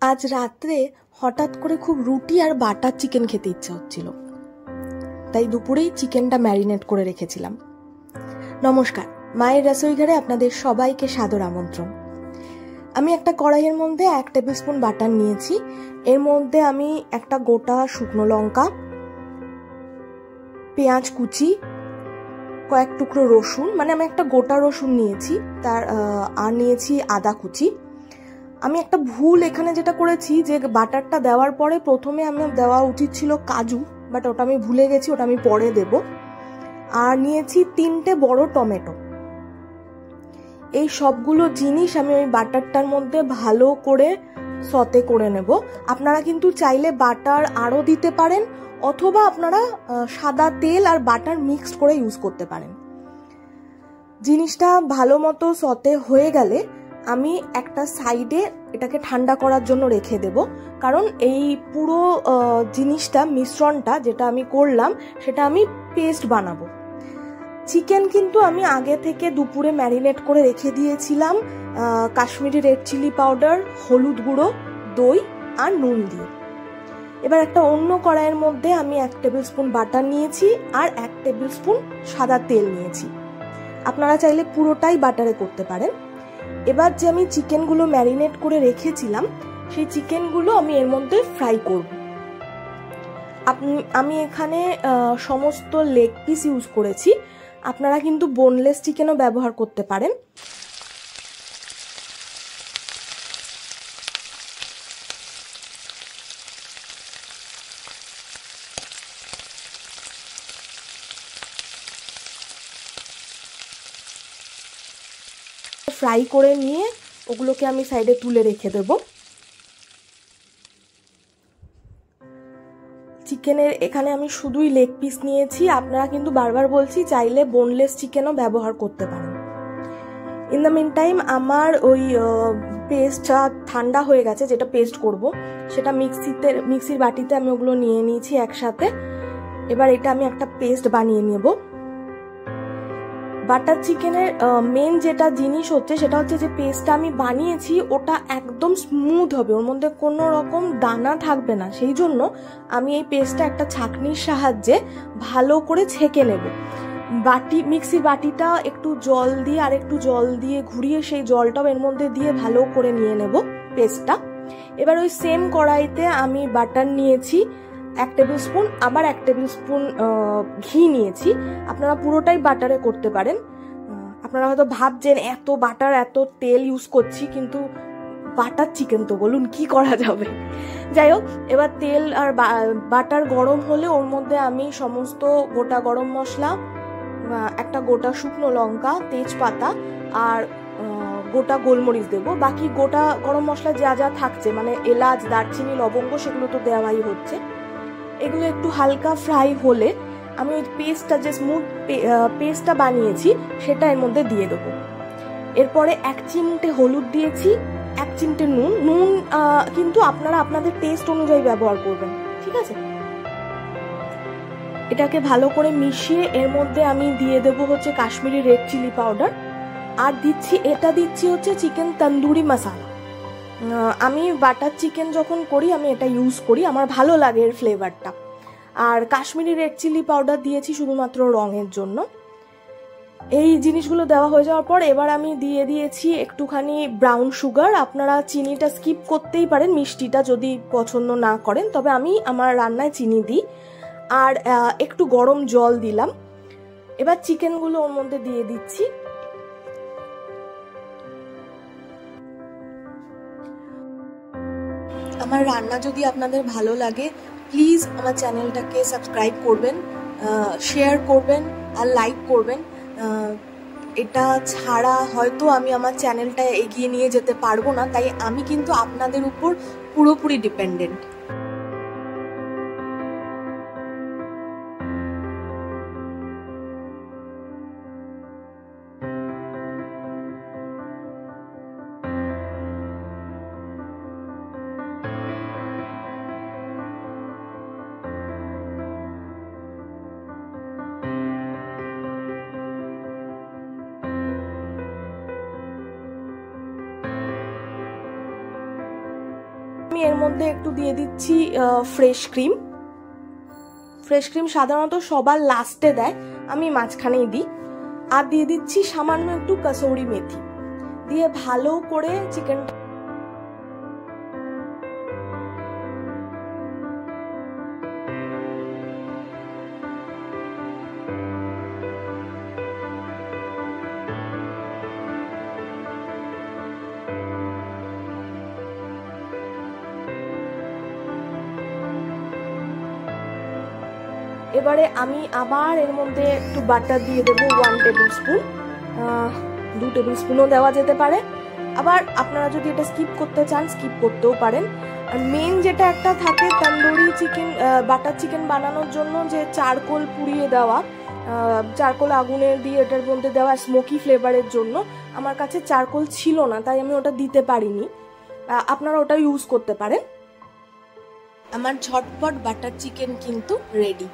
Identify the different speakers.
Speaker 1: আজ রাত্রে হঠাৎ করে খুব রুটি আর বাটার চিকেন খেতে ইচ্ছা হচ্ছিল, তাই দুপুরেই চিকেনটা ম্যারিনেট করে রেখেছিলাম। নমস্কার, মায়ের রাসোইঘরে আপনাদের সবাইকে সাদর আমন্ত্রণ। আমি একটা কড়াইয়ের মধ্যে 1 টেবিল স্পুন বাটার নিয়েছি। এর মধ্যে আমি একটা গোটা শুকনো লঙ্কা, পেঁয়াজ কুচি, কয়েক টুকরো রসুন, মানে আমি একটা গোটা রসুন নিয়েছি, আর নিয়েছি আদা কুচি। আমি একটা ভুল এখানে যেটা করেছি, যে বাটারটা দেওয়ার পরে প্রথমে আমি দেওয়া উচিত ছিল কাজু, বাট ওটা আমি ভুলে গেছি, ওটা আমি পরে দেব। আর নিয়েছি 3টে বড় টমেটো। এই সবগুলো জিনিস আমি ওই বাটারটার মধ্যে ভালো করে সতে করে নেব। আপনারা কিন্তু চাইলে বাটার আরও দিতে পারেন, অথবা আপনারা সাদা তেল আর বাটার মিক্সড করে ইউজ করতে পারেন। জিনিসটা ভালো মতো সতে হয়ে গেলে আমি একটা সাইডে এটাকে ঠান্ডা করার জন্য রেখে দেব, কারণ এই পুরো জিনিসটা, মিশ্রণটা যেটা আমি করলাম, সেটা আমি পেস্ট বানাবো। চিকেন কিন্তু আমি আগে থেকে দুপুরে ম্যারিনেট করে রেখে দিয়েছিলাম কাশ্মীরি রেড চিলি পাউডার, হলুদ গুঁড়ো, দই আর নুন দিয়ে। এবার একটা অন্য কড়াইয়ের মধ্যে আমি 1 টেবিল স্পুন বাটার নিয়েছি আর 1 টেবিল স্পুন সাদা তেল নিয়েছি। আপনারা চাইলে পুরোটাই বাটারে করতে পারেন। এবার যে আমি চিকেনগুলো ম্যারিনেট করে রেখেছিলাম, সেই চিকেনগুলো আমি এর মধ্যে ফ্রাই করব। আমি এখানে সমস্ত লেগ পিস ইউজ করেছি, আপনারা কিন্তু বোনলেস চিকেনও ব্যবহার করতে পারেন। ফ্রাই করে নিয়ে ওগুলোকে আমি সাইডে তুলে রেখে দেব। চিকেনের এখানে আমি শুধুই লেগ পিস নিয়েছি, আপনারা কিন্তু বারবার বলছি চাইলে বোনলেস চিকেনও ব্যবহার করতে পারেন। ইন দ্য মিন টাইম আমার ওই পেস্টটা ঠান্ডা হয়ে গেছে, যেটা পেস্ট করব সেটা মিক্সির বাটিতে আমি ওগুলো নিয়ে নিয়েছি একসাথে। এবার এটা আমি একটা পেস্ট বানিয়ে নেব। বাটার চিকেনের মেন যেটা জিনিস হচ্ছে, সেটা হচ্ছে যে পেস্টটা আমি বানিয়েছি ওটা একদম স্মুথ হবে, ওর মধ্যে কোনো রকম দানা থাকবে না। সেই জন্য আমি এই পেস্টটা একটা ছাঁকনির সাহায্যে ভালো করে ছেঁকে নেব। মিক্সির বাটিটা একটু জল দিয়ে আর একটু জল দিয়ে ঘুরিয়ে সেই জলটাও এর মধ্যে দিয়ে ভালো করে নিয়ে নেব পেস্টটা। এবার ওই সেম কড়াইতে আমি বাটার নিয়েছি 1 টেবিল স্পুন, আবার 1 টেবিল স্পুন ঘি নিয়েছি। আপনারা পুরোটাই বাটারে করতে পারেন। আপনারা হয়তো ভাবছেন এত বাটার এত তেল ইউজ করছি, কিন্তু বাটার চিকেন তো বলুন কি করা যাবে। যাই হোক, এবার তেল আর বাটার গরম হলে ওর মধ্যে আমি সমস্ত গোটা গরম মশলা, একটা গোটা শুকনো লঙ্কা, তেজপাতা আর গোটা গোলমরিচ দেব। বাকি গোটা গরম মশলা যা যা থাকছে, মানে এলাচ, দারচিনি, লবঙ্গ, সেগুলো তো দেওয়াই হচ্ছে। এগুলো একটু হালকা ফ্রাই হলে আমি ওই পেস্টটা, যে স্মুথ পেস্টটা বানিয়েছি, সেটা এর মধ্যে দিয়ে দেবো। এরপরে 1 চিমটে হলুদ দিয়েছি, 1 চিমটে নুন কিন্তু আপনারা আপনাদের টেস্ট অনুযায়ী ব্যবহার করবেন, ঠিক আছে? এটাকে ভালো করে মিশিয়ে এর মধ্যে আমি দিয়ে দেবো হচ্ছে কাশ্মীরি রেড চিলি পাউডার, আর দিচ্ছি হচ্ছে চিকেন তন্দুরি মশলা। আমি বাটার চিকেন যখন করি আমি এটা ইউজ করি, আমার ভালো লাগে এর ফ্লেভারটা। আর কাশ্মীরি রেড চিলি পাউডার দিয়েছি শুধুমাত্র রঙের জন্য। এই জিনিসগুলো দেওয়া হয়ে যাওয়ার পর এবার আমি দিয়ে দিয়েছি একটুখানি ব্রাউন সুগার। আপনারা চিনিটা স্কিপ করতেই পারেন, মিষ্টিটা যদি পছন্দ না করেন, তবে আমি আমার রান্নায় চিনি দিই। আর একটু গরম জল দিলাম। এবার চিকেনগুলো ওর মধ্যে দিয়ে দিচ্ছি। আমার রান্না যদি আপনাদের ভালো লাগে, প্লিজ আমার চ্যানেলটাকে সাবস্ক্রাইব করবেন, শেয়ার করবেন আর লাইক করবেন। এটা ছাড়া হয়তো আমি আমার চ্যানেলটা এগিয়ে নিয়ে যেতে পারবো না, তাই আমি কিন্তু আপনাদের উপর পুরোপুরি ডিপেন্ডেন্ট। আমি এর মধ্যে একটু দিয়ে দিচ্ছি ফ্রেশ ক্রিম। ফ্রেশ ক্রিম সাধারণত সবার লাস্টে দেয়, আমি মাঝখানেই দিই। আর দিয়ে দিচ্ছি সামান্য একটু কাসুরি মেথি, দিয়ে ভালো করে চিকেনটা এবারে আমি আবার এর মধ্যে একটু বাটার দিয়ে দেবো 1 টেবিল স্পুন, 2 টেবিল স্পুনও দেওয়া যেতে পারে। আবার আপনারা যদি এটা স্কিপ করতে চান স্কিপ করতেও পারেন। আর মেন যেটা একটা থাকে তন্দুরি চিকেন, বাটার চিকেন বানানোর জন্য যে চারকোল পুড়িয়ে দেওয়া, চারকোল আগুনে দিয়ে এটার মধ্যে দেওয়া স্মোকি ফ্লেভারের জন্য, আমার কাছে চারকোল ছিল না তাই আমি ওটা দিতে পারিনি, আপনারা ওটা ইউজ করতে পারেন। আমার ঝটপট বাটার চিকেন কিন্তু রেডি।